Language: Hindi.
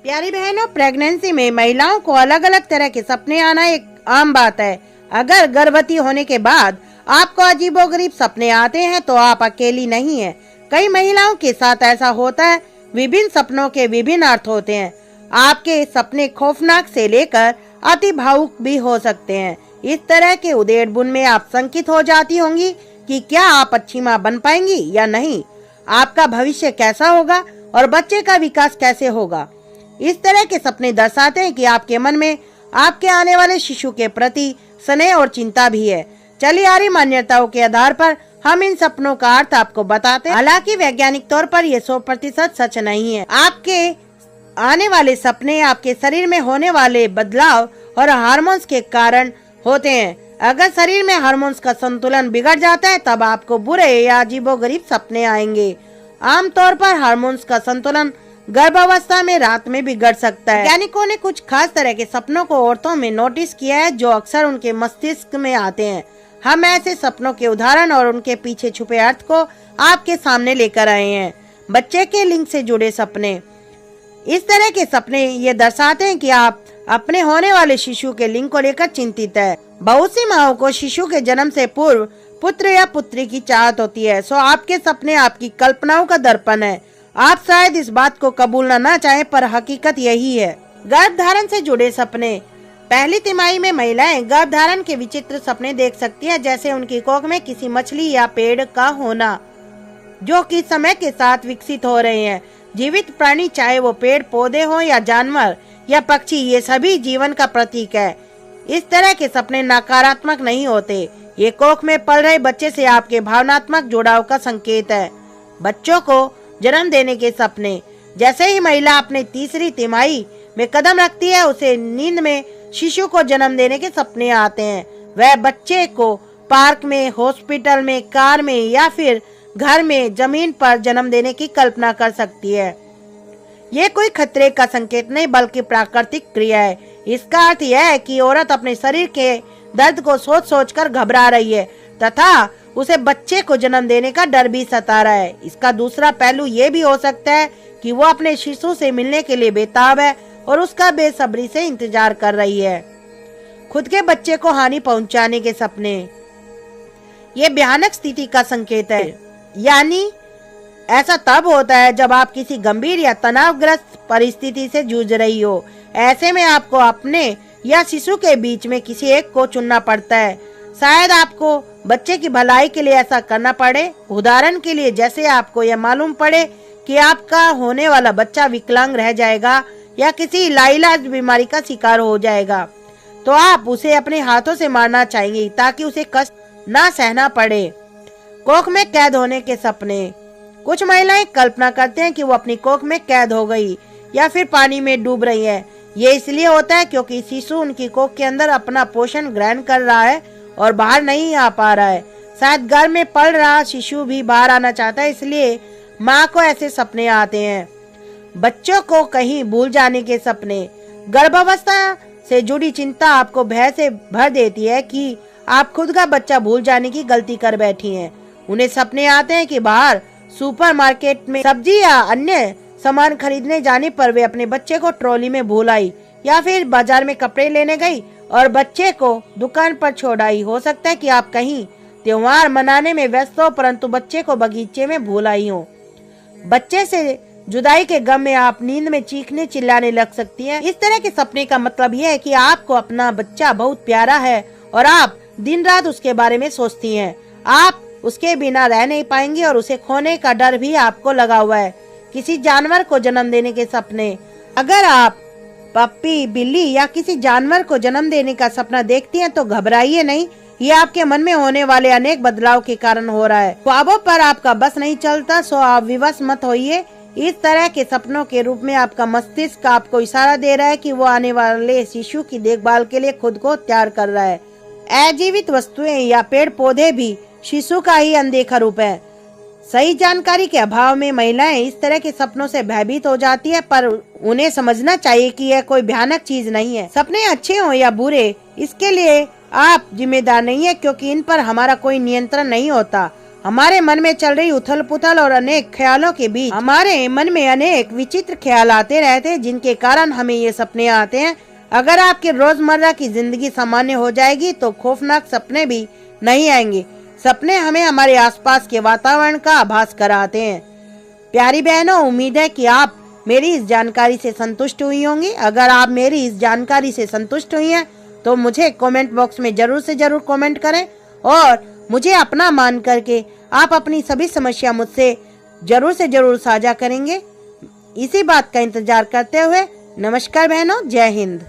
प्यारी बहनों, प्रेगनेंसी में महिलाओं को अलग अलग तरह के सपने आना एक आम बात है। अगर गर्भवती होने के बाद आपको अजीबोगरीब सपने आते हैं तो आप अकेली नहीं हैं। कई महिलाओं के साथ ऐसा होता है। विभिन्न सपनों के विभिन्न अर्थ होते हैं। आपके सपने खौफनाक से लेकर अति भावुक भी हो सकते हैं। इस तरह के उधेड़ बुन में आप शंकित हो जाती होंगी कि क्या आप अच्छी माँ बन पाएंगी या नहीं, आपका भविष्य कैसा होगा और बच्चे का विकास कैसे होगा। इस तरह के सपने दर्शाते हैं कि आपके मन में आपके आने वाले शिशु के प्रति स्नेह और चिंता भी है। चलिए आर्य मान्यताओं के आधार पर हम इन सपनों का अर्थ आपको बताते हैं। हालांकि वैज्ञानिक तौर पर यह 100% सच नहीं है। आपके आने वाले सपने आपके शरीर में होने वाले बदलाव और हार्मोन्स के कारण होते हैं। अगर शरीर में हार्मोन्स का संतुलन बिगड़ जाता है तब आपको बुरे या अजीबोगरीब सपने आएंगे। आमतौर पर हार्मोन्स का संतुलन गर्भावस्था में रात में बिगड़ सकता है। वैज्ञानिकों ने कुछ खास तरह के सपनों को औरतों में नोटिस किया है जो अक्सर उनके मस्तिष्क में आते हैं। हम ऐसे सपनों के उदाहरण और उनके पीछे छुपे अर्थ को आपके सामने लेकर आए हैं। बच्चे के लिंग से जुड़े सपने। इस तरह के सपने ये दर्शाते हैं कि आप अपने होने वाले शिशु के लिंग को लेकर चिंतित है। बहुत सी माओं को शिशु के जन्म से पूर्व पुत्र या पुत्री की चाहत होती है। सो आपके सपने आपकी कल्पनाओं का दर्पण है। आप शायद इस बात को कबूलना ना चाहें पर हकीकत यही है। गर्भधारण से जुड़े सपने। पहली तिमाही में महिलाएं गर्भधारण के विचित्र सपने देख सकती हैं, जैसे उनकी कोख में किसी मछली या पेड़ का होना जो कि समय के साथ विकसित हो रहे हैं। जीवित प्राणी, चाहे वो पेड़ पौधे हो या जानवर या पक्षी, ये सभी जीवन का प्रतीक है। इस तरह के सपने नकारात्मक नहीं होते। ये कोख में पल रहे बच्चे से आपके भावनात्मक जुड़ाव का संकेत है। बच्चों को जन्म देने के सपने। जैसे ही महिला अपने तीसरी तिमाही में कदम रखती है उसे नींद में शिशु को जन्म देने के सपने आते हैं। वह बच्चे को पार्क में, हॉस्पिटल में, कार में या फिर घर में जमीन पर जन्म देने की कल्पना कर सकती है। ये कोई खतरे का संकेत नहीं बल्कि प्राकृतिक क्रिया है। इसका अर्थ यह है कि औरत अपने शरीर के दर्द को सोच सोच कर घबरा रही है तथा उसे बच्चे को जन्म देने का डर भी सता रहा है। इसका दूसरा पहलू ये भी हो सकता है कि वो अपने शिशु से मिलने के लिए बेताब है और उसका बेसब्री से इंतजार कर रही है। खुद के बच्चे को हानि पहुंचाने के सपने। ये भयानक स्थिति का संकेत है। यानी ऐसा तब होता है जब आप किसी गंभीर या तनावग्रस्त परिस्थिति से जूझ रही हो। ऐसे में आपको अपने या शिशु के बीच में किसी एक को चुनना पड़ता है। शायद आपको बच्चे की भलाई के लिए ऐसा करना पड़े। उदाहरण के लिए, जैसे आपको यह मालूम पड़े कि आपका होने वाला बच्चा विकलांग रह जाएगा या किसी लाइलाज बीमारी का शिकार हो जाएगा, तो आप उसे अपने हाथों से मारना चाहेंगे ताकि उसे कष्ट ना सहना पड़े। कोख में कैद होने के सपने। कुछ महिलाएं कल्पना करते हैं कि वो अपनी कोख में कैद हो गई या फिर पानी में डूब रही है। ये इसलिए होता है क्योंकि शिशु उनकी कोख के अंदर अपना पोषण ग्रहण कर रहा है और बाहर नहीं आ पा रहा है। शायद घर में पल रहा शिशु भी बाहर आना चाहता है, इसलिए माँ को ऐसे सपने आते हैं। बच्चों को कहीं भूल जाने के सपने। गर्भावस्था से जुड़ी चिंता आपको भय से भर देती है कि आप खुद का बच्चा भूल जाने की गलती कर बैठी हैं। उन्हें सपने आते हैं कि बाहर सुपरमार्केट में सब्जी या अन्य सामान खरीदने जाने पर वे अपने बच्चे को ट्रॉली में भूल आई, या फिर बाजार में कपड़े लेने गई और बच्चे को दुकान पर छोड़ आई। हो सकता है कि आप कहीं त्योहार मनाने में व्यस्त हो परंतु बच्चे को बगीचे में भूल आई हो। बच्चे से जुदाई के गम में आप नींद में चीखने चिल्लाने लग सकती हैं। इस तरह के सपने का मतलब यह है कि आपको अपना बच्चा बहुत प्यारा है और आप दिन रात उसके बारे में सोचती हैं। आप उसके बिना रह नहीं पाएंगी और उसे खोने का डर भी आपको लगा हुआ है। किसी जानवर को जन्म देने के सपने। अगर आप पप्पी, बिल्ली या किसी जानवर को जन्म देने का सपना देखती हैं तो घबराइए नहीं। ये आपके मन में होने वाले अनेक बदलाव के कारण हो रहा है। ख्वाबों पर आपका बस नहीं चलता, सो आप विवश मत होइए। इस तरह के सपनों के रूप में आपका मस्तिष्क आपको इशारा दे रहा है कि वो आने वाले शिशु की देखभाल के लिए खुद को तैयार कर रहा है। अजीवित वस्तुएं या पेड़ पौधे भी शिशु का ही अनदेखा रूप है। सही जानकारी के अभाव में महिलाएं इस तरह के सपनों से भयभीत हो जाती है, पर उन्हें समझना चाहिए कि यह कोई भयानक चीज नहीं है। सपने अच्छे हो या बुरे, इसके लिए आप जिम्मेदार नहीं है क्योंकि इन पर हमारा कोई नियंत्रण नहीं होता। हमारे मन में चल रही उथल पुथल और अनेक ख्यालों के बीच हमारे मन में अनेक विचित्र ख्याल आते रहते हैं, जिनके कारण हमें ये सपने आते हैं। अगर आपकी रोजमर्रा की जिंदगी सामान्य हो जाएगी तो खौफनाक सपने भी नहीं आएंगे। सपने हमें हमारे आसपास के वातावरण का आभास कराते हैं। प्यारी बहनों, उम्मीद है कि आप मेरी इस जानकारी से संतुष्ट हुई होंगी। अगर आप मेरी इस जानकारी से संतुष्ट हुई हैं तो मुझे कमेंट बॉक्स में जरूर से जरूर कमेंट करें और मुझे अपना मान करके आप अपनी सभी समस्या मुझसे जरूर से जरूर साझा करेंगे। इसी बात का इंतजार करते हुए नमस्कार बहनों, जय हिंद।